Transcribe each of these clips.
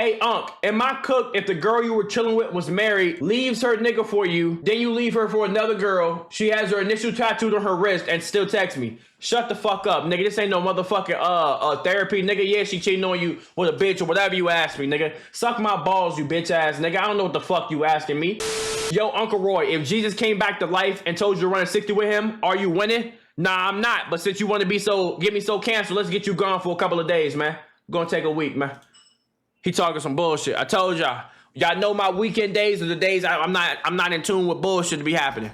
Hey, Unc, am I cooked if the girl you were chilling with was married, leaves her nigga for you, then you leave her for another girl, she has her initial tattooed on her wrist and still text me? Shut the fuck up, nigga. This ain't no motherfucking therapy, nigga. Yeah, she cheating on you with a bitch or whatever you ask me, nigga. Suck my balls, you bitch ass nigga. I don't know what the fuck you asking me. Yo, Uncle Roy, if Jesus came back to life and told you to run a 60 with him, are you winning? Nah, I'm not. But since you want to get me so canceled, let's get you gone for a couple of days, man. Gonna take a week, man. He talking some bullshit. I told y'all. Y'all know my weekend days are the days I'm not in tune with bullshit to be happening.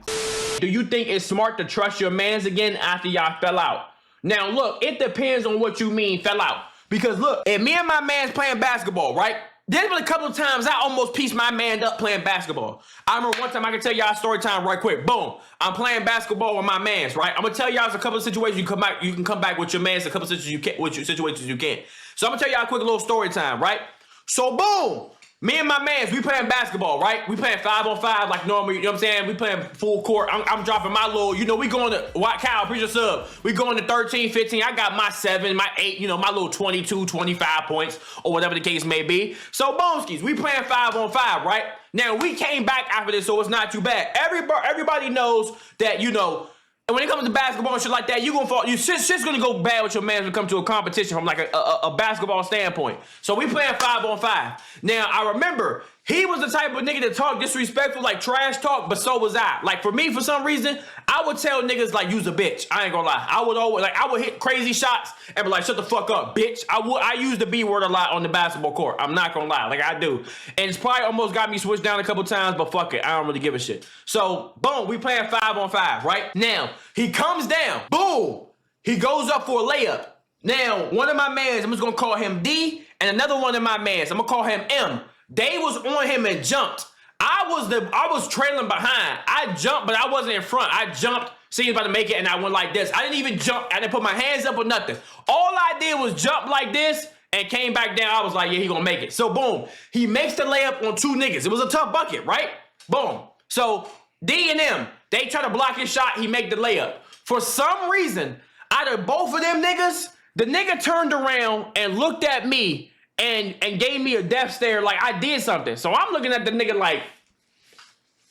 Do you think it's smart to trust your mans again after y'all fell out? Now, look, it depends on what you mean fell out. Because look, if me and my man's playing basketball, right? There's been a couple of times I almost pieced my man up playing basketball. I remember one time, I can tell y'all a story time right quick. Boom. I'm playing basketball with my mans, right? I'm going to tell y'all a couple of situations you can come back with your mans, a couple of situations you can't. So I'm going to tell y'all a quick little story time, right? So boom. Me and my mans, we playing basketball, right? We playing 5-on-5 like normal, you know what I'm saying? We playing full court. I'm dropping my little, you know, we going to, Kyle, appreciate sub. We going to 13, 15. I got my 7, my 8, you know, my little 22, 25 points or whatever the case may be. So, Boneskis, we playing 5-on-5, right? Now, we came back after this, so it's not too bad. Everybody knows that, you know, and when it comes to basketball and shit like that, you gonna fall. Shit's gonna go bad with your man when it comes to a competition from like a basketball standpoint. So we playing 5-on-5. Now I remember he was the type of nigga that talk disrespectful, like trash talk, but so was I. Like for me, for some reason, I would tell niggas like use a bitch. I ain't gonna lie. I would hit crazy shots and be like, shut the fuck up, bitch. I use the B word a lot on the basketball court. I'm not gonna lie, like I do. And it's probably almost got me switched down a couple times, but fuck it, I don't really give a shit. So boom, we playing 5-on-5, right? Now he comes down, boom. He goes up for a layup. Now one of my mans, I'm just gonna call him D, and another one of my mans, I'm gonna call him M. They was on him and jumped. I was trailing behind. I jumped, but I wasn't in front. I jumped, see he was about to make it, and I went like this. I didn't even jump. I didn't put my hands up or nothing. All I did was jump like this and came back down. I was like, yeah, he gonna make it. So boom, he makes the layup on 2 niggas. It was a tough bucket, right? Boom. So D and M, they try to block his shot. He make the layup. For some reason, out of both of them niggas, the nigga turned around and looked at me and gave me a death stare like I did something. So I'm looking at the nigga like,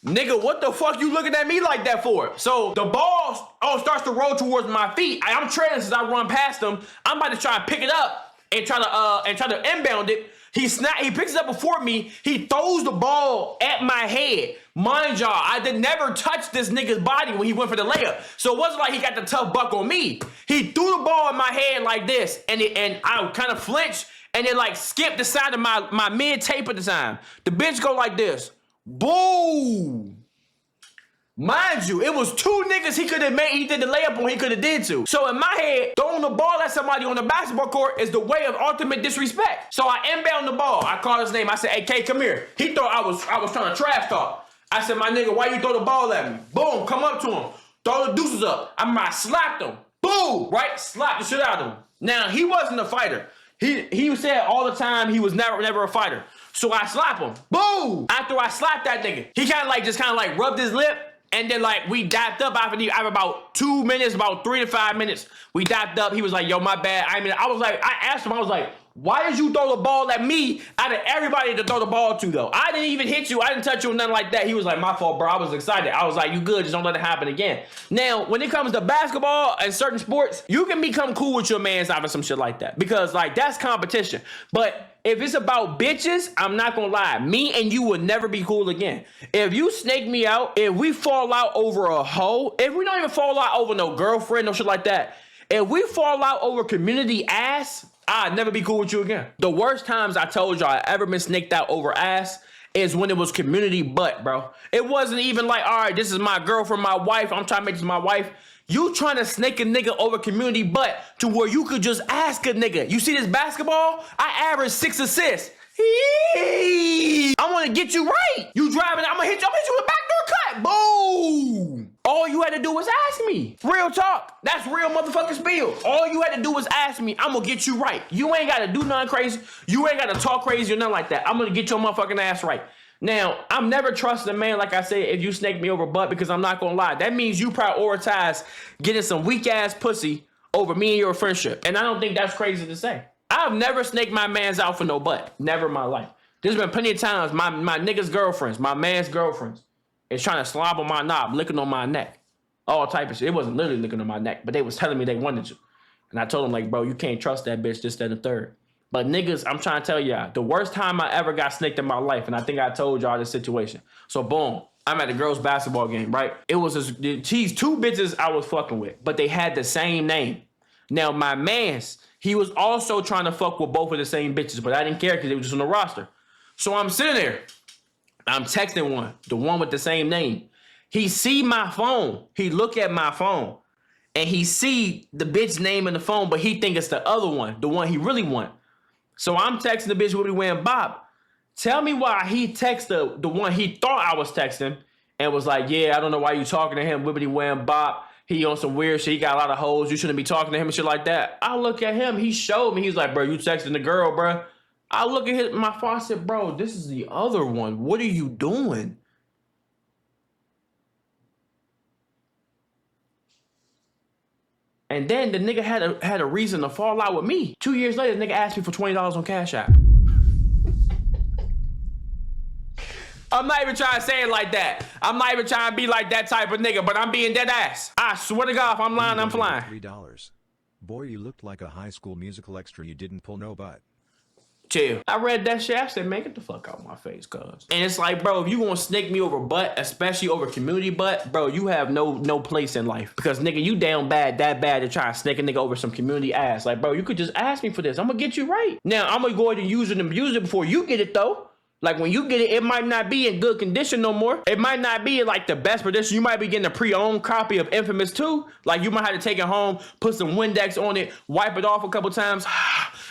nigga, what the fuck you looking at me like that for? So the ball starts to roll towards my feet. I'm trailing since I run past him. I'm about to try and pick it up and try to inbound it. He picks it up before me. He throws the ball at my head. Mind y'all, I did never touch this nigga's body when he went for the layup. So it wasn't like he got the tough buck on me. He threw the ball in my head like this, and I kind of flinched, and it like skipped the side of my mid tape at the time. The bitch go like this. Boom. Mind you, it was 2 niggas he could have made, he did the layup on, he could have did to. So in my head, throwing the ball at somebody on the basketball court is the way of ultimate disrespect. So I inbound the ball. I called his name. I said, hey, K, come here. He thought I was trying to trash talk. I said, my nigga, why you throw the ball at me? Boom, come up to him. Throw the deuces up. I slapped him. Boom, right? Slapped the shit out of him. Now, he wasn't a fighter. He said all the time he was never a fighter. So I slap him. Boom! After I slapped that nigga, he kind of rubbed his lip, and then like we dapped up after about 2 minutes, about 3 to 5 minutes. We dapped up. He was like, yo, my bad. I asked him, I was like, why did you throw the ball at me out of everybody to throw the ball to though? I didn't even hit you. I didn't touch you or nothing like that. He was like, my fault, bro. I was excited. I was like, you good. Just don't let it happen again. Now, when it comes to basketball and certain sports, you can become cool with your mans after some shit like that because like that's competition. But if it's about bitches, I'm not gonna lie. Me and you will never be cool again. If you snake me out, if we fall out over a hoe, if we don't even fall out over no girlfriend, no shit like that, if we fall out over community ass, I'd never be cool with you again. The worst times I told y'all I ever been snaked out over ass is when it was community butt, bro. It wasn't even like, all right, this is my girlfriend, my wife. I'm trying to make this my wife. You trying to snake a nigga over community butt to where you could just ask a nigga. You see this basketball? I average 6 assists. I want to get you right. You driving, I'm gonna hit you with a backdoor cut. Boom. All you had to do was ask me. Real talk. That's real motherfucking spill. All you had to do was ask me. I'm gonna get you right. You ain't gotta do nothing crazy. You ain't gotta talk crazy or nothing like that. I'm gonna get your motherfucking ass right. Now, I'm never trusting a man, like I said, if you snake me over butt, because I'm not gonna lie. That means you prioritize getting some weak ass pussy over me and your friendship. And I don't think that's crazy to say. I've never snaked my mans out for no butt. Never in my life. There's been plenty of times my niggas' girlfriends, my man's girlfriends, is trying to slob on my knob, licking on my neck. All type of shit. It wasn't literally licking on my neck, but they was telling me they wanted to. And I told them, like, bro, you can't trust that bitch, this, that, and the third. But niggas, I'm trying to tell y'all, the worst time I ever got snaked in my life, and I think I told y'all this situation. So boom, I'm at a girls' basketball game, right? It was these two bitches I was fucking with, but they had the same name. Now, my mans, he was also trying to fuck with both of the same bitches, but I didn't care because they were just on the roster. So I'm sitting there. I'm texting one, the one with the same name. He see my phone. He look at my phone, and he see the bitch name in the phone, but he think it's the other one, the one he really want. So I'm texting the bitch Whippity Wham Bob. Tell me why he texted the one he thought I was texting and was like, yeah, I don't know why you talking to him, Whippity Wham Bob. He on some weird shit. He got a lot of hoes. You shouldn't be talking to him and shit like that. I look at him. He showed me. He's like, bro, you texting the girl, bro. I look at my phone. I said, bro, this is the other one. What are you doing? And then the nigga had a reason to fall out with me. 2 years later, the nigga asked me for $20 on Cash App. I'm not even trying to say it like that. I'm not even trying to be like that type of nigga, but I'm being dead ass. I swear to God, if I'm lying, I'm flying. $3. Boy, you looked like a High School Musical extra. You didn't pull no butt. Chill. I read that shit. I said, man, get the fuck out of my face, cuz. And it's like, bro, if you gonna snake me over butt, especially over community butt, bro, you have no place in life. Because, nigga, you down bad, that bad to try to snake a nigga over some community ass. Like, bro, you could just ask me for this. I'm gonna get you right. Now, I'm gonna go ahead and use it and abuse it before you get it, though. Like, when you get it, it might not be in good condition no more. It might not be in, like, the best condition. You might be getting a pre-owned copy of Infamous 2. Like, you might have to take it home, put some Windex on it, wipe it off a couple times,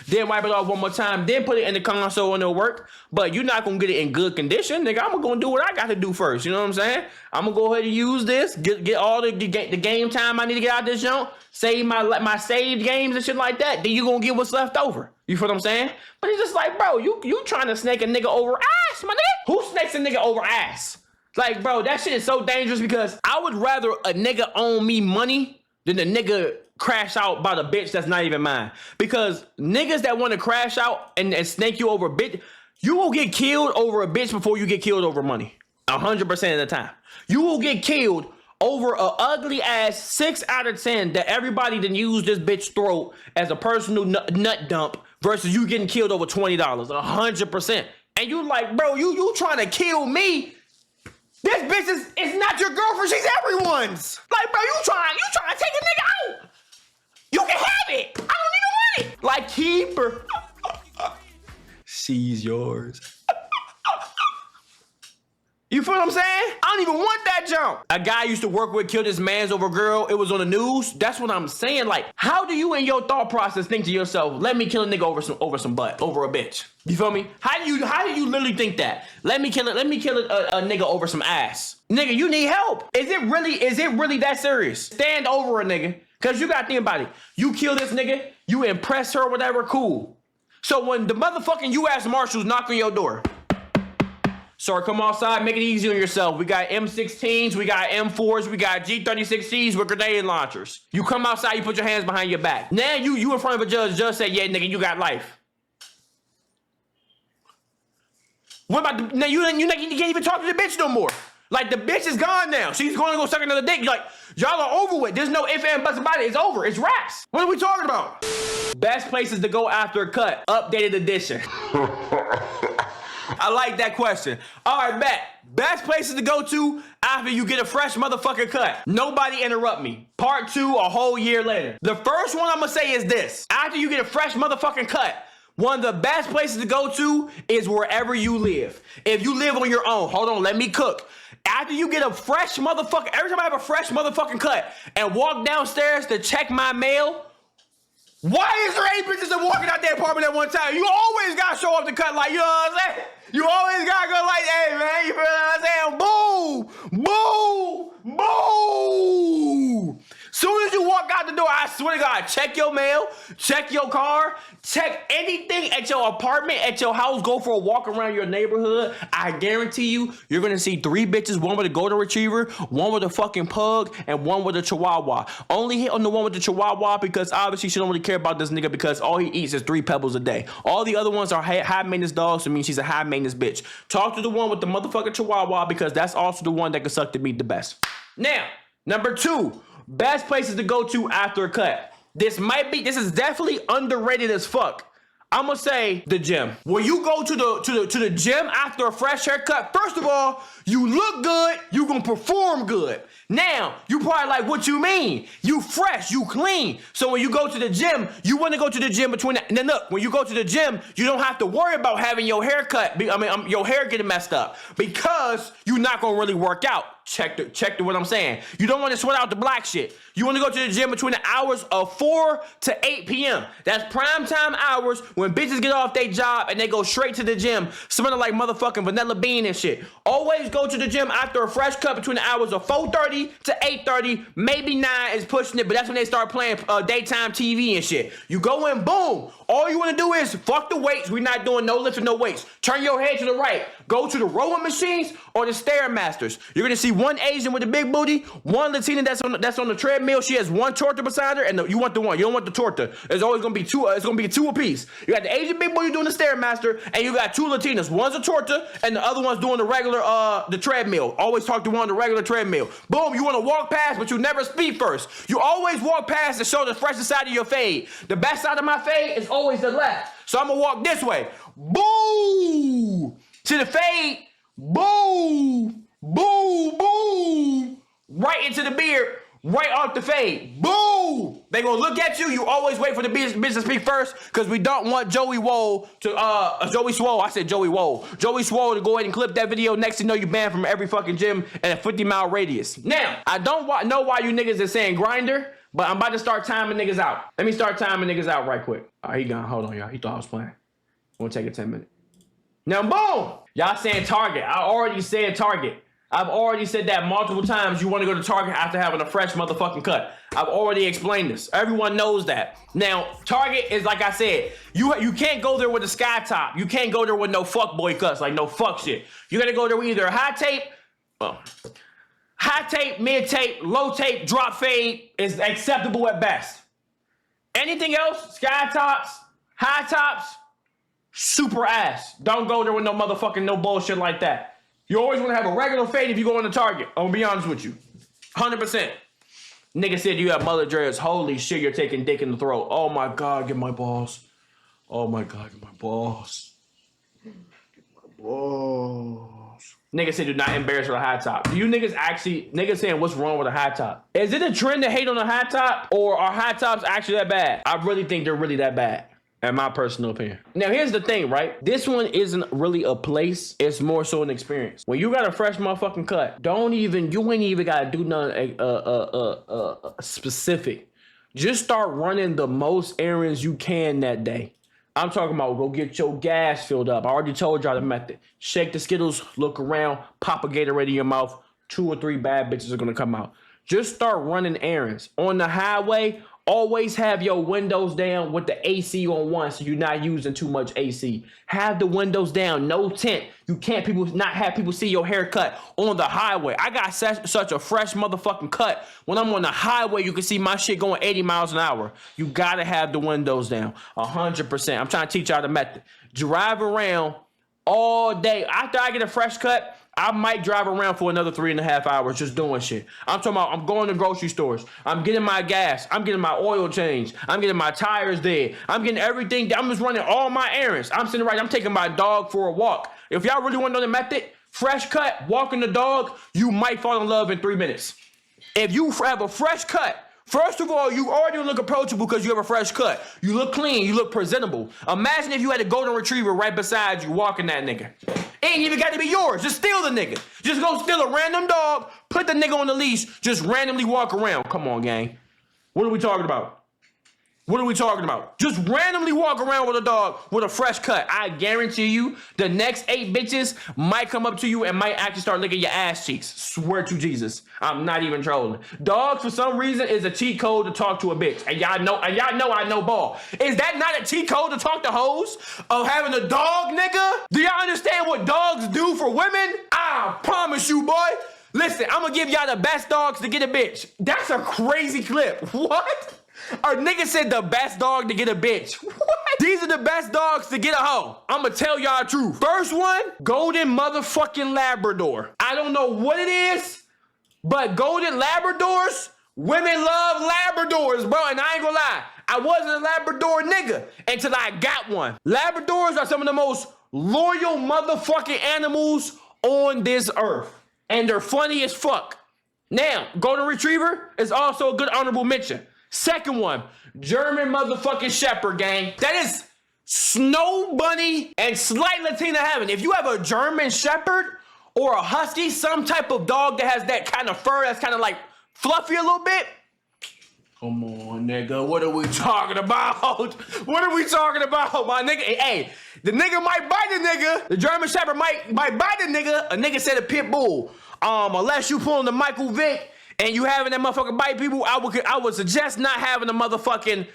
then wipe it off one more time, then put it in the console and it'll work. But you're not going to get it in good condition. Nigga, I'm going to do what I got to do first. You know what I'm saying? I'm going to go ahead and use this, get all the game time I need to get out this junk, save my saved games and shit like that. Then you going to get what's left over. You feel what I'm saying? But it's just like, bro, you trying to snake a nigga over ass, my nigga? Who snakes a nigga over ass? Like, bro, that shit is so dangerous because I would rather a nigga owe me money than a nigga crash out by the bitch that's not even mine. Because niggas that want to crash out and snake you over a bitch, you will get killed over a bitch before you get killed over money. 100% of the time. You will get killed over a ugly ass 6 out of 10 that everybody done use this bitch throat as a personal nut dump versus you getting killed over $20. 100%. And you like, bro, you trying to kill me? This bitch is not your girlfriend, she's everyone's. Like, bro, you trying to take a nigga out. You can have it. I don't even want it. Like, keep her. She's yours. You feel what I'm saying? I don't even want that junk. A guy I used to work with killed his mans over a girl. It was on the news. That's what I'm saying. Like, how do you in your thought process think to yourself, let me kill a nigga over some butt, over a bitch? You feel me? How do you literally think that? Let me kill a nigga over some ass. Nigga, you need help. Is it really that serious? Stand over a nigga. Cause you gotta think about it. You kill this nigga, you impress her, whatever, cool. So when the motherfucking U.S. Marshals knock on your door, sir, come outside, make it easy on yourself. We got M16s, we got M4s, we got G36Cs with grenade launchers. You come outside, you put your hands behind your back. Now you in front of a judge said, yeah, nigga, you got life. What about now you can't even talk to the bitch no more. Like, the bitch is gone now. She's going to go suck another dick. You're like, y'all are over with. There's no ifs, and buts about it. It's over. It's wraps. What are we talking about? Best places to go after a cut. Updated edition. I like that question. All right, bet. Best places to go to after you get a fresh motherfucking cut. Nobody interrupt me. Part 2 a whole year later. The first one I'm going to say is this. After you get a fresh motherfucking cut, one of the best places to go to is wherever you live. If you live on your own, hold on, let me cook. After you get a fresh motherfucker, every time I have a fresh motherfucking cut and walk downstairs to check my mail, why is there 8 bitches that walking out that apartment at one time? You always gotta show up the cut, like, you know what I'm saying? You always gotta go like, hey man, you feel what I'm saying? Boom, boom, boom. Soon as you walk out the door, I swear to God, check your mail, check your car, check anything at your apartment, at your house. Go for a walk around your neighborhood. I guarantee you, you're gonna see 3 bitches, one with a golden retriever, one with a fucking pug, and one with a chihuahua. Only hit on the one with the chihuahua because obviously she don't really care about this nigga because all he eats is 3 pebbles a day. All the other ones are high maintenance dogs, so it means she's a high maintenance bitch. Talk to the one with the motherfucking chihuahua because that's also the one that can suck the meat the best. Now, number 2, best places to go to after a cut. This is definitely underrated as fuck. I'm gonna say the gym. When you go to the gym after a fresh haircut, first of all, you look good, you gonna perform good. Now, you probably like, what you mean? You fresh, you clean. So when you go to the gym, you wanna go to the gym then look, when you go to the gym, you don't have to worry about having your hair cut, your hair getting messed up because you're not gonna really work out. Check what I'm saying. You don't want to sweat out the black shit. You want to go to the gym between the hours of 4 to 8 p.m. That's prime time hours when bitches get off their job and they go straight to the gym, smelling like motherfucking vanilla bean and shit. Always go to the gym after a fresh cut between the hours of 4:30 to 8:30. Maybe 9 is pushing it, but that's when they start playing daytime TV and shit. You go in, boom. All you want to do is fuck the weights. We're not doing no lifting, no weights. Turn your head to the right. Go to the rowing machines or the Stairmasters. You're gonna see one Asian with a big booty, one Latina that's on the treadmill. She has one torta beside her, and you want the one. You don't want the torta. It's always gonna be 2. It's gonna be 2 apiece. You got the Asian big booty doing the Stairmaster, and you got 2 Latinas. One's a torta, and the other one's doing the regular the treadmill. Always talk to one on the regular treadmill. Boom. You want to walk past, but you never speed first. You always walk past to show the freshest side of your fade. The best side of my fade is always the left. So I'm gonna walk this way. Boo! To the fade. Boom! Boom! Boom! Right into the beard. Right off the fade. Boom! They gonna look at you. You always wait for the bitch to speak first because we don't want Joey Swole to Joey Swole to go ahead and clip that video. Next thing you know, you banned from every fucking gym in a 50-mile radius. Now, I don't know why you niggas are saying grinder, but I'm about to start timing niggas out. Let me start timing niggas out right quick. All right, he gone. Hold on, y'all. He thought I was playing. We'll take a 10 minute. Now, boom! Y'all saying Target. I already said Target. I've already said that multiple times. You want to go to Target after having a fresh motherfucking cut. I've already explained this. Everyone knows that. Now, Target is, like I said, you can't go there with a sky top. You can't go there with no fuckboy cuts, like no fuck shit. You gotta go there with either a high tape, mid tape, low tape, drop fade is acceptable at best. Anything else, sky tops, high tops, super ass. Don't go there with no motherfucking no bullshit like that. You always want to have a regular fade if you go into Target. I'm gonna be honest with you. 100%. Nigga said you have mother dreads. Holy shit, you're taking dick in the throat. Oh my God, get my balls. Oh my God, get my balls. Get my balls. Nigga said do not embarrass with a high top. Do you niggas saying what's wrong with a high top? Is it a trend to hate on a high top, or are high tops actually that bad? I really think they're really that bad. In my personal opinion. Now, here's the thing, right? This one isn't really a place. It's more so an experience. When you got a fresh motherfucking cut, you ain't even gotta do nothing specific. Just start running the most errands you can that day. I'm talking about go get your gas filled up. I already told y'all the method. Shake the Skittles, look around, pop a Gatorade in your mouth. 2 or 3 bad bitches are gonna come out. Just start running errands. On the highway, always have your windows down with the AC on 1 so you're not using too much AC. Have the windows down, no tint. You can't not have people see your haircut on the highway. I got such a fresh motherfucking cut. When I'm on the highway, you can see my shit going 80 miles an hour. You gotta have the windows down, 100%. I'm trying to teach y'all the method. Drive around all day. After I get a fresh cut, I might drive around for another 3.5 hours just doing shit. I'm talking about I'm going to grocery stores. I'm getting my gas. I'm getting my oil changed. I'm getting my tires there. I'm getting everything. I'm just running all my errands. I'm sitting right. I'm taking my dog for a walk. If y'all really want to know the method, fresh cut, walking the dog, you might fall in love in 3 minutes. If you have a fresh cut, first of all, you already look approachable because you have a fresh cut. You look clean. You look presentable. Imagine if you had a golden retriever right beside you walking that nigga. Ain't even got to be yours. Just steal the nigga. Just go steal a random dog, put the nigga on the leash, just randomly walk around. Come on, gang. What are we talking about? What are we talking about? Just randomly walk around with a dog with a fresh cut. I guarantee you the next 8 bitches might come up to you and might actually start licking your ass cheeks. Swear to Jesus. I'm not even trolling. Dogs, for some reason, is a cheat code to talk to a bitch. And y'all know I know ball. Is that not a cheat code to talk to hoes? Of having a dog, nigga? Do y'all understand what dogs do for women? I promise you, boy. Listen, I'm gonna give y'all the best dogs to get a bitch. That's a crazy clip. What? A nigga said the best dog to get a bitch. What? These are the best dogs to get a hoe. I'ma tell y'all the truth. First one, golden motherfucking Labrador. I don't know what it is, but golden Labradors, women love Labradors, bro. And I ain't gonna lie, I wasn't a Labrador nigga until I got one. Labradors are some of the most loyal motherfucking animals on this earth. And they're funny as fuck. Now, golden retriever is also a good honorable mention. Second one, German motherfucking Shepherd, gang. That is Snow Bunny and slight Latina heaven. If you have a German Shepherd or a Husky, some type of dog that has that kind of fur that's kind of like fluffy a little bit. Come on, nigga. What are we talking about? What are we talking about, my nigga? Hey, the nigga might bite the nigga. The German Shepherd might bite the nigga. A nigga said a pit bull. Unless you pulling the Michael Vick and you having that motherfucker bite people, I would suggest not having a motherfucking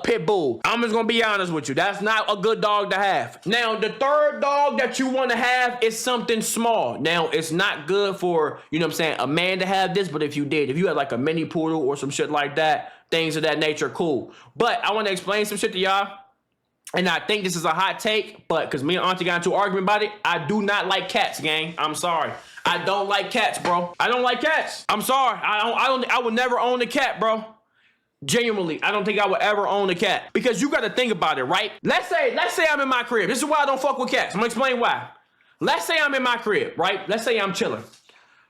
pit bull. I'm just gonna be honest with you. That's not a good dog to have. Now, the third dog that you want to have is something small. Now, it's not good for, you know what I'm saying, a man to have this, but if you had like a mini poodle or some shit like that, things of that nature, cool. But I want to explain some shit to y'all. And I think this is a hot take, but because me and Auntie got into an argument about it, I do not like cats, gang. I'm sorry. I don't like cats, bro. I don't like cats. I'm sorry. I would never own a cat, bro. Genuinely, I don't think I would ever own a cat. Because you got to think about it, right? Let's say I'm in my crib. This is why I don't fuck with cats. I'm gonna explain why. Let's say I'm in my crib, right? Let's say I'm chilling.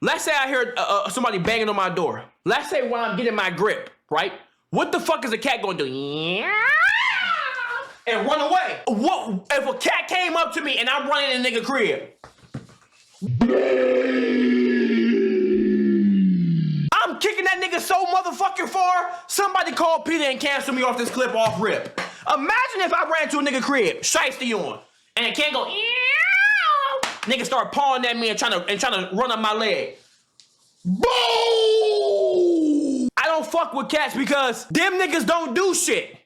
Let's say I hear somebody banging on my door. Let's say while I'm getting my grip, right? What the fuck is a cat gonna do? And run away. What if a cat came up to me and I'm running in a nigga crib? I'm kicking that nigga so motherfucking far, somebody call Peter and cancel me off this clip off rip. Imagine if I ran to a nigga crib, shiesty on, and it can't go, eow. Nigga start pawing at me and trying to run up my leg. Boom! I don't fuck with cats because them niggas don't do shit.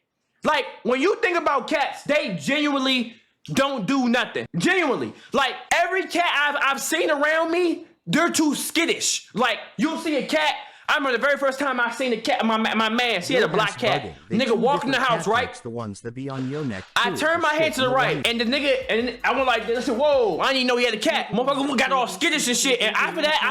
Like, when you think about cats, they genuinely don't do nothing. Genuinely. Like, every cat I've seen around me, they're too skittish. Like, you'll see a cat. I remember the very first time I seen a cat, my man, she had a black cat. Nigga walk in the house, right? The ones that be on your neck. I turned my head to the right, and the nigga, and I went like this. I said, whoa, I didn't even know he had a cat. Motherfucker got all skittish and shit. And after that,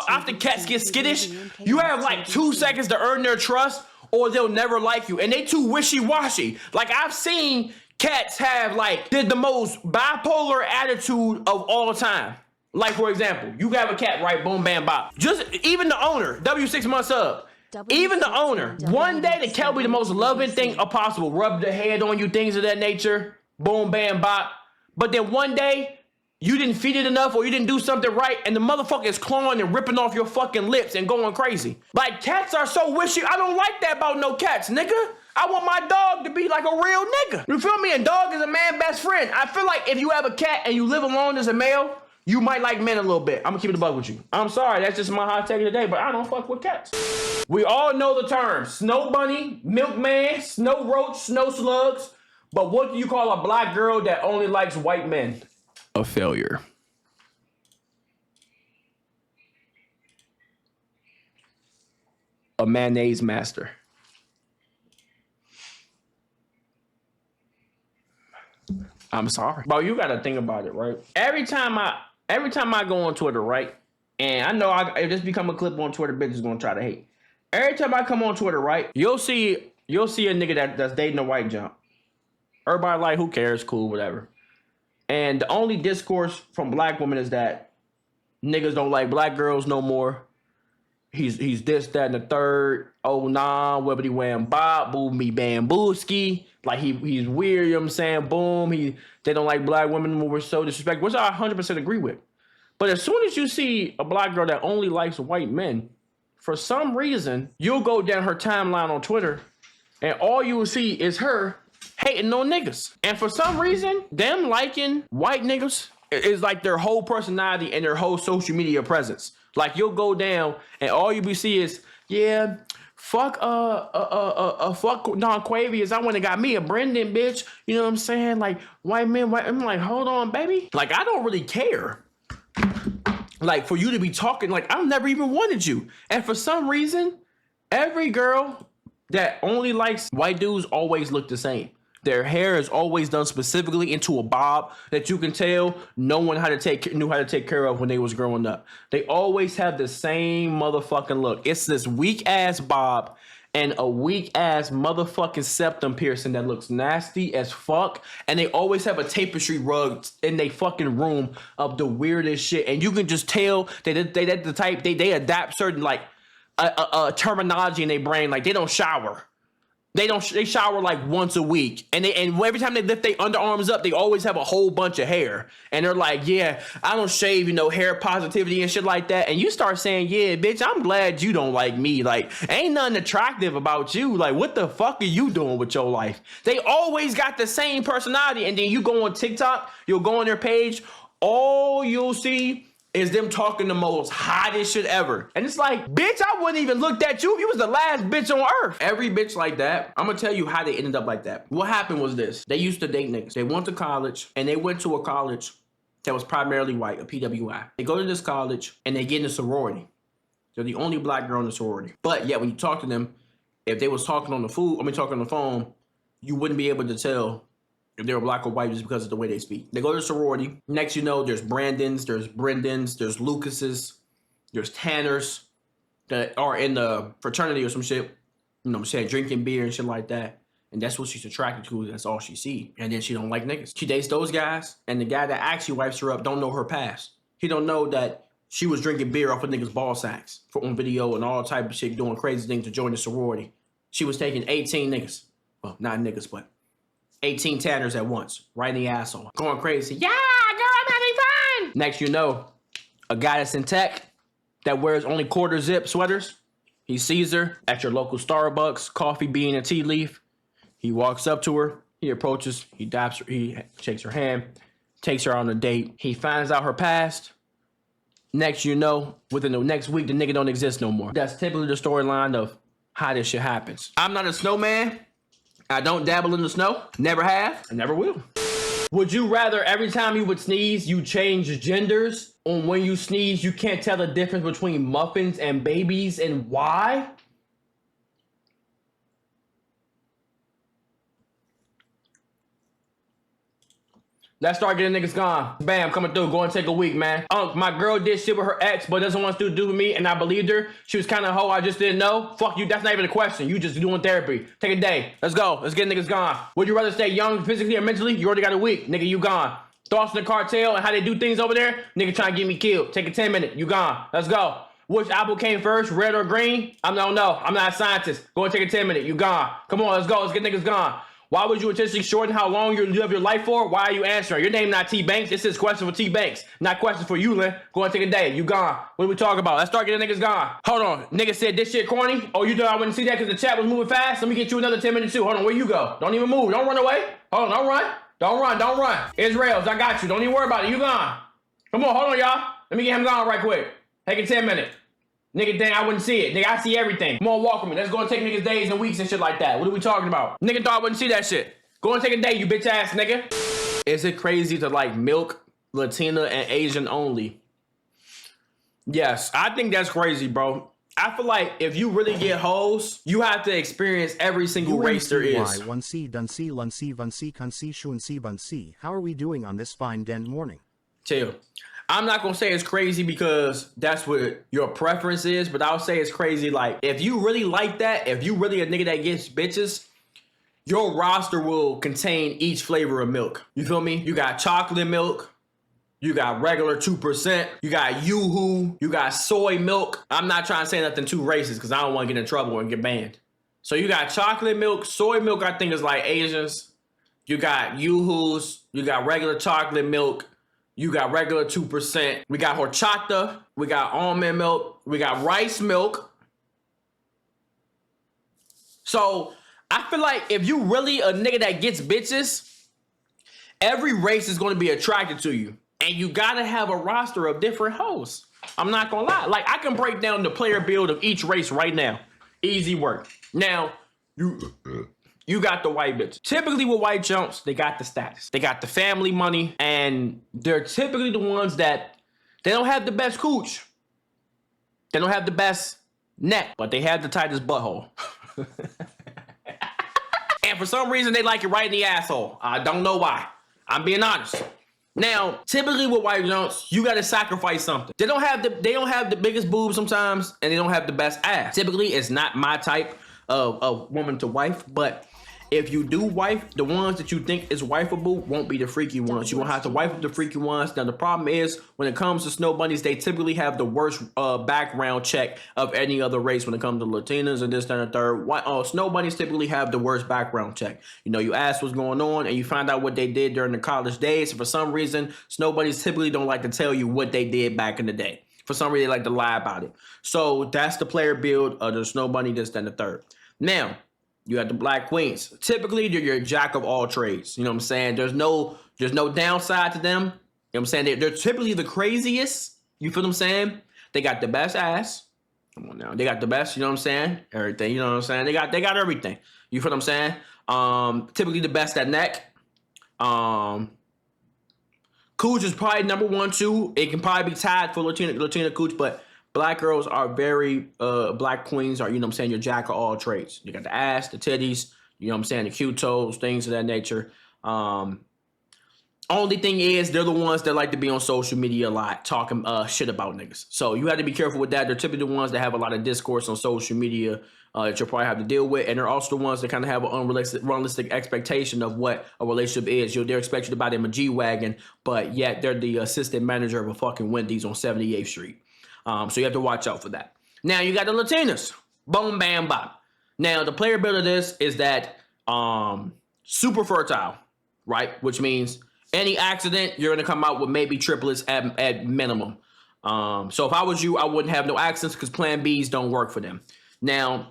after cats get skittish, you have like 2 seconds to earn their trust, or they'll never like you. And they too wishy-washy. Like, I've seen cats have like the most bipolar attitude of all time. Like, for example, you have a cat, right? Boom, bam, bop. Just even the owner, W6 months up. Even the owner, one day the cat will be the most loving thing possible. Rub the head on you, things of that nature. Boom, bam, bop. But then one day, you didn't feed it enough or you didn't do something right, and the motherfucker is clawing and ripping off your fucking lips and going crazy. Like, cats are so wishy. I don't like that about no cats, nigga. I want my dog to be like a real nigga. You feel me? A dog is a man's best friend. I feel like if you have a cat and you live alone as a male, you might like men a little bit. I'm gonna keep it a buck with you. I'm sorry, that's just my hot take of the day, but I don't fuck with cats. We all know the terms: snow bunny, milkman, snow roach, snow slugs. But what do you call a black girl that only likes white men? A failure. A mayonnaise master. I'm sorry. Bro, you gotta think about it, right? Every time I go on Twitter, right? And I know if this become a clip on Twitter, bitches gonna try to hate. Every time I come on Twitter, right? You'll see a nigga that's dating a white jump. Everybody like, who cares? Cool, whatever. And the only discourse from black women is that niggas don't like black girls no more. He's this, that, and the third. Oh, nah, whippity wham bop, boom, me bambooski. Like, he's weird, you know what I'm saying? Boom, they don't like black women when we're so disrespectful, which I 100% agree with. But as soon as you see a black girl that only likes white men, for some reason, you'll go down her timeline on Twitter And all you will see is her hating on niggas. And for some reason, them liking white niggas is like their whole personality and their whole social media presence. Like you'll go down and all you be see is, yeah, fuck fuck Don Quavius. I went and got me a Brendan, bitch. You know what I'm saying? Like white men, white. I'm like, hold on, baby. Like I don't really care. Like for you to be talking, like I've never even wanted you. And for some reason, every girl that only likes white dudes always look the same. Their hair is always done specifically into a bob that you can tell no one knew how to take care of when they was growing up. They always have the same motherfucking look. It's this weak ass bob and a weak ass motherfucking septum piercing that looks nasty as fuck. And they always have a tapestry rug in their fucking room of the weirdest shit. And you can just tell they the type they adapt certain like terminology in their brain. Like they don't shower. They shower like once a week, and every time they lift their underarms up, they always have a whole bunch of hair, and they're like, yeah, I don't shave, hair positivity and shit like that. And you start saying, yeah, bitch, I'm glad you don't like me. Like, ain't nothing attractive about you. Like, what the fuck are you doing with your life? They always got the same personality, and then you go on TikTok, you'll go on their page, all you'll see is them talking the most hottest shit ever. And it's like, bitch, I wouldn't even looked at you if you was the last bitch on earth. Every bitch like that, I'm gonna tell you how they ended up like that. What happened was this. They used to date niggas. They went to college, and they went to a college that was primarily white, a PWI. They go to this college, and they get in a sorority. They're the only black girl in the sorority. But yet, when you talk to them, if they was talking on the talking on the phone, you wouldn't be able to tell if they were black or white just because of the way they speak. They go to the sorority. Next, there's Brandons, there's Brendans, there's Lucases, there's Tanners that are in the fraternity or some shit. You know what I'm saying? Drinking beer and shit like that. And that's what she's attracted to. That's all she see. And then she don't like niggas. She dates those guys. And the guy that actually wipes her up don't know her past. He don't know that she was drinking beer off of niggas' ball sacks on video and all type of shit, doing crazy things to join the sorority. She was taking 18 niggas. Well, not niggas, but 18 Tanners at once, right in the asshole. Going crazy. Yeah, girl, I'm having fun. Next a guy that's in tech that wears only quarter zip sweaters. He sees her at your local Starbucks, coffee bean and tea leaf. He walks up to her. He approaches. He daps her. He shakes her hand, takes her on a date. He finds out her past. Next within the next week, the nigga don't exist no more. That's typically the storyline of how this shit happens. I'm not a snowman. I don't dabble in the snow. Never have. I never will. Would you rather every time you would sneeze, you change genders? Or when you sneeze, you can't tell the difference between muffins and babies, and why? Let's start getting niggas gone. Bam, coming through. Go and take a week, man. My girl did shit with her ex, but doesn't want to do with me, and I believed her. She was kind of a hoe. I just didn't know. Fuck you. That's not even a question. You just doing therapy. Take a day. Let's go. Let's get niggas gone. Would you rather stay young physically or mentally? You already got a week. Nigga, you gone. Thoughts on the cartel and how they do things over there? Nigga trying to get me killed. Take a 10 minute. You gone. Let's go. Which apple came first, red or green? I don't know. I'm not a scientist. Go and take a 10 minute. You gone. Come on, let's go. Let's get niggas gone. Why would you intentionally shorten how long you live your life for? Why are you answering? Your name not Tbvnks. This is question for Tbvnks. Not question for you, Lynn. Go and take a day. You gone. What are we talking about? Let's start getting niggas gone. Hold on. Nigga said this shit corny. Oh, you thought I wouldn't see that because the chat was moving fast? Let me get you another 10 minutes too. Hold on. Where you go? Don't even move. Don't run away. Hold on. Don't run. Don't run. Don't run. Israel's. I got you. Don't even worry about it. You gone. Come on. Hold on, y'all. Let me get him gone right quick. Take a 10 minute. Nigga think I wouldn't see it. Nigga, I see everything. Come on, walk with me. Let's go and take niggas days and weeks and shit like that. What are we talking about? Nigga thought I wouldn't see that shit. Go and take a day, you bitch ass nigga. Is it crazy to like milk Latina and Asian only? Yes, I think that's crazy, bro. I feel like if you really get hoes, you have to experience every single race there is. How are we doing on this fine den morning? Chill. I'm not gonna say it's crazy because that's what your preference is, but I'll say it's crazy like if you really like that, if you really a nigga that gets bitches, your roster will contain each flavor of milk. You feel me? You got chocolate milk. You got regular 2%. You got Yoo-hoo. You got soy milk. I'm not trying to say nothing too racist because I don't want to get in trouble and get banned. So you got chocolate milk. Soy milk, I think, is like Asians. You got Yoo-hoos. You got regular chocolate milk. You got regular 2%. We got horchata. We got almond milk. We got rice milk. So I feel like if you really a nigga that gets bitches, every race is going to be attracted to you. And you got to have a roster of different hoes. I'm not going to lie. Like, I can break down the player build of each race right now. Easy work. Now, you got the white bitch. Typically with white jumps, they got the status. They got the family money. And they're typically the ones that, they don't have the best cooch. They don't have the best neck. But they have the tightest butthole. And for some reason, they like it right in the asshole. I don't know why. I'm being honest. Now, typically with white jumps, you gotta sacrifice something. They don't have the biggest boobs sometimes, and they don't have the best ass. Typically, it's not my type of woman to wife, but if you do wife, the ones that you think is wifeable won't be the freaky ones. You won't have to wife up the freaky ones. Now, the problem is, when it comes to snow bunnies, they typically have the worst background check of any other race when it comes to Latinas and this, that, and the third. Snow bunnies typically have the worst background check. You know, you ask what's going on, and you find out what they did during the college days. And for some reason, snow bunnies typically don't like to tell you what they did back in the day. For some reason, they like to lie about it. So that's the player build of the snow bunny, this, that, and the third. Now, you have the black queens. Typically, you're a jack of all trades. You know what I'm saying? There's no downside to them. You know what I'm saying? They're typically the craziest. You feel what I'm saying? They got the best ass. Come on now. They got the best, you know what I'm saying? Everything, you know what I'm saying? They got everything. You feel what I'm saying? Typically the best at neck. Cooch is probably number 1, 2. It can probably be tied for Latina cooch, but black girls are very, black queens are, you know what I'm saying, your jack of all trades. You got the ass, the titties, you know what I'm saying, the cute toes, things of that nature. Only thing is, they're the ones that like to be on social media a lot, talking shit about niggas. So you have to be careful with that. They're typically the ones that have a lot of discourse on social media that you'll probably have to deal with. And they're also the ones that kind of have an unrealistic expectation of what a relationship is. They're expected to buy them a G-Wagon, but yet they're the assistant manager of a fucking Wendy's on 78th Street. So you have to watch out for that. Now you got the Latinas. Boom, bam, bop. Now the player build of this is that super fertile, right? Which means any accident, you're gonna come out with maybe triplets at minimum. So if I was you, I wouldn't have no accidents because plan Bs don't work for them. Now,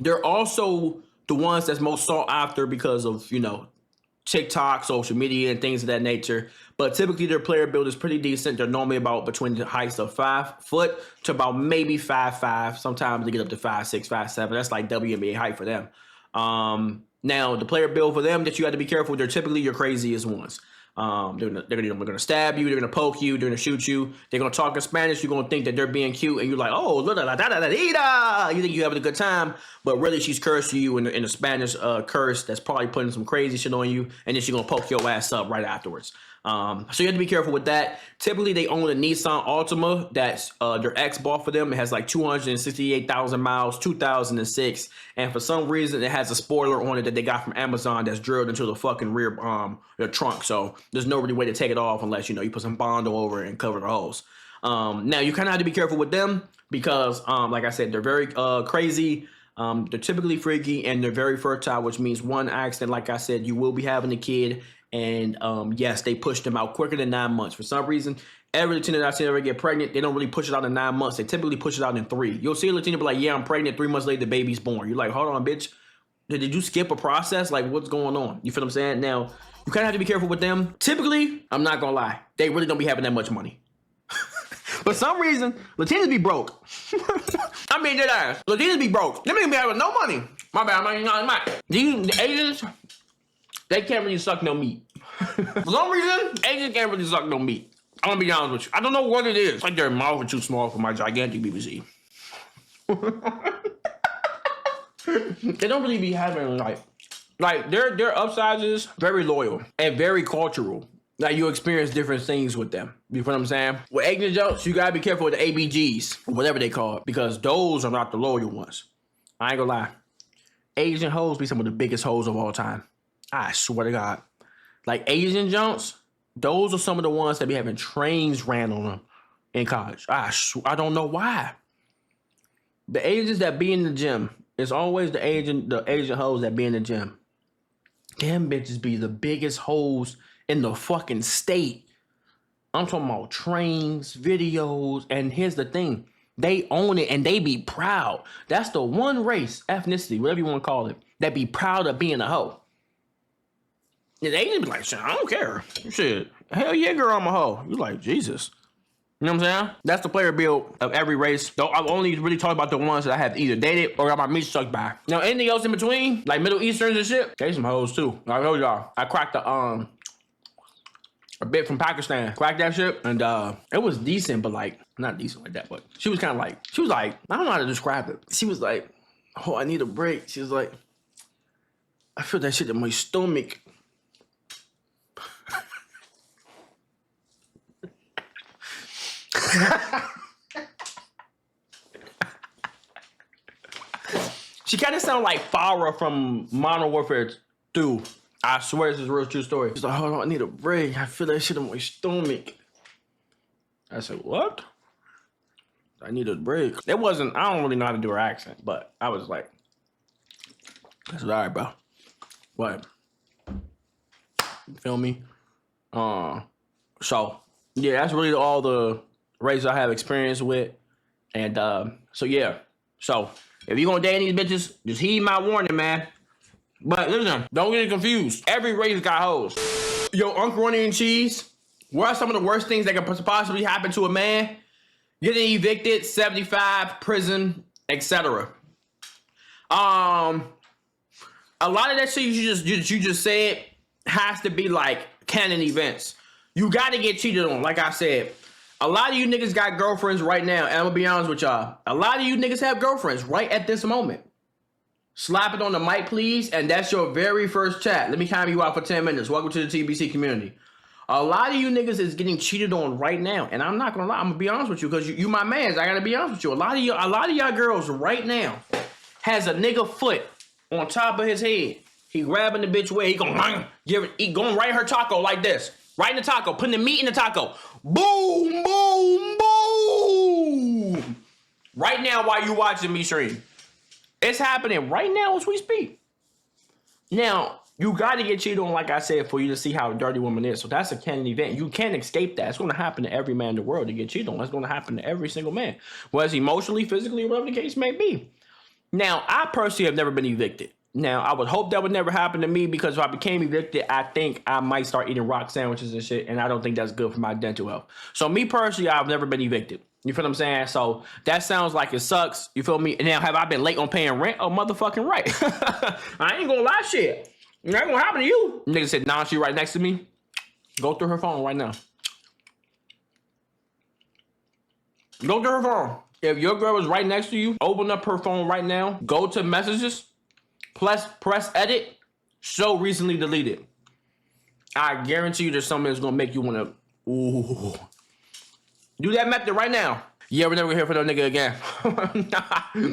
they're also the ones that's most sought after because of, you know, TikTok, social media, and things of that nature. But typically their player build is pretty decent. They're normally about between the heights of 5 foot to about maybe 5'5". Sometimes they get up to 5'6", 5'7". That's like WNBA height for them. Now the player build for them that you have to be careful. They're typically your craziest ones. They're gonna stab you. They're gonna poke you. They're gonna shoot you. They're gonna talk in Spanish. You're gonna think that they're being cute, and you're like, oh, da da da da da. You think you're having a good time, but really she's cursing you in a Spanish curse that's probably putting some crazy shit on you, and then she's gonna poke your ass up right afterwards. So you have to be careful with that. Typically, they own a Nissan Altima that's their ex bought for them. It has like 268,000 miles, 2006, and for some reason, it has a spoiler on it that they got from Amazon that's drilled into the fucking rear the trunk. So there's no really way to take it off unless you put some Bondo over it and cover the holes. Now you kind of have to be careful with them because, like I said, they're very crazy. They're typically freaky and they're very fertile, which means one accident, like I said, you will be having a kid. And yes, they push them out quicker than 9 months. For some reason, every Latina that I've seen ever get pregnant, they don't really push it out in 9 months. They typically push it out in 3. You'll see a Latina be like, yeah, I'm pregnant. 3 months later, the baby's born. You're like, hold on, bitch. Did you skip a process? Like, what's going on? You feel what I'm saying? Now, you kind of have to be careful with them. Typically, I'm not going to lie. They really don't be having that much money. For some reason, Latinas be broke. I mean, dead ass. Latinas be broke. They be having no money. My bad. The Asians, they can't really suck no meat. For some reason, Asians can't really suck no meat. I'm gonna be honest with you. I don't know what it is. It's like their mouth is too small for my gigantic BBC. They don't really be having like their upsizes very loyal and very cultural. Like you experience different things with them. You feel what I'm saying? With Asian jokes, you gotta be careful with the ABGs, whatever they call it, because those are not the loyal ones. I ain't gonna lie. Asian hoes be some of the biggest hoes of all time. I swear to God. Like Asian junks, those are some of the ones that be having trains ran on them in college. I don't know why. The Asians that be in the gym, it's always the Asian hoes that be in the gym. Them bitches be the biggest hoes in the fucking state. I'm talking about trains, videos, and here's the thing. They own it and they be proud. That's the one race, ethnicity, whatever you want to call it, that be proud of being a hoe. Yeah, they just be like, shit, I don't care. Shit, hell yeah, girl, I'm a hoe. You like, Jesus. You know what I'm saying? That's the player build of every race. Though I've only really talked about the ones that I have either dated or got my meat sucked by. Now, anything else in between, like Middle Easterns and shit, they some hoes too. I told y'all, I cracked a bit from Pakistan. Cracked that shit, and it was decent, but like, not decent like that, but she was kind of like, I don't know how to describe it. She was like, oh, I need a break. She was like, I feel that shit in my stomach. She kind of sounded like Farah from Modern Warfare 2. I swear this is a real true story. She's like, hold on, I need a break. I feel that shit in my stomach. I said, what? I need a break. It wasn't, I don't really know how to do her accent, but I was like, that's all right, bro. What? You feel me? So, yeah, that's really all the races I have experience with. And so, yeah. So, if you're gonna date these bitches, just heed my warning, man. But listen, don't get it confused. Every race got hoes. Yo, Uncle Ronnie and Cheese, what are some of the worst things that could possibly happen to a man? Getting evicted, 75, prison, etc. A lot of that shit you just said has to be like canon events. You got to get cheated on, like I said. A lot of you niggas got girlfriends right now, and I'm gonna be honest with y'all. A lot of you niggas have girlfriends right at this moment. Slap it on the mic, please, and that's your very first chat. Let me time you out for 10 minutes. Welcome to the TBC community. A lot of you niggas is getting cheated on right now, and I'm not gonna lie. I'm gonna be honest with you because you my mans. I gotta be honest with you. A lot of y'all girls right now has a nigga foot on top of his head. He grabbing the bitch way. He going right her taco like this. Right in the taco, putting the meat in the taco. Boom, boom, boom. Right now while you watching me stream. It's happening right now as we speak. Now, you got to get cheated on, like I said, for you to see how a dirty woman is. So that's a canon event. You can't escape that. It's going to happen to every man in the world to get cheated on. That's going to happen to every single man. Whether emotionally, physically, or whatever the case may be. Now, I personally have never been evicted. Now, I would hope that would never happen to me because if I became evicted, I think I might start eating rock sandwiches and shit, and I don't think that's good for my dental health. So me personally, I've never been evicted. You feel what I'm saying? So that sounds like it sucks. You feel me? And now, have I been late on paying rent? Oh, motherfucking right. I ain't gonna lie, shit. It ain't gonna happen to you. Nigga said, nah, she right next to me. Go through her phone right now. Go through her phone. If your girl is right next to you, open up her phone right now. Go to messages. Press edit. Show recently deleted. I guarantee you there's something that's gonna make you wanna ooh. Do that method right now. Yeah, we're never here for no nigga again. Nah.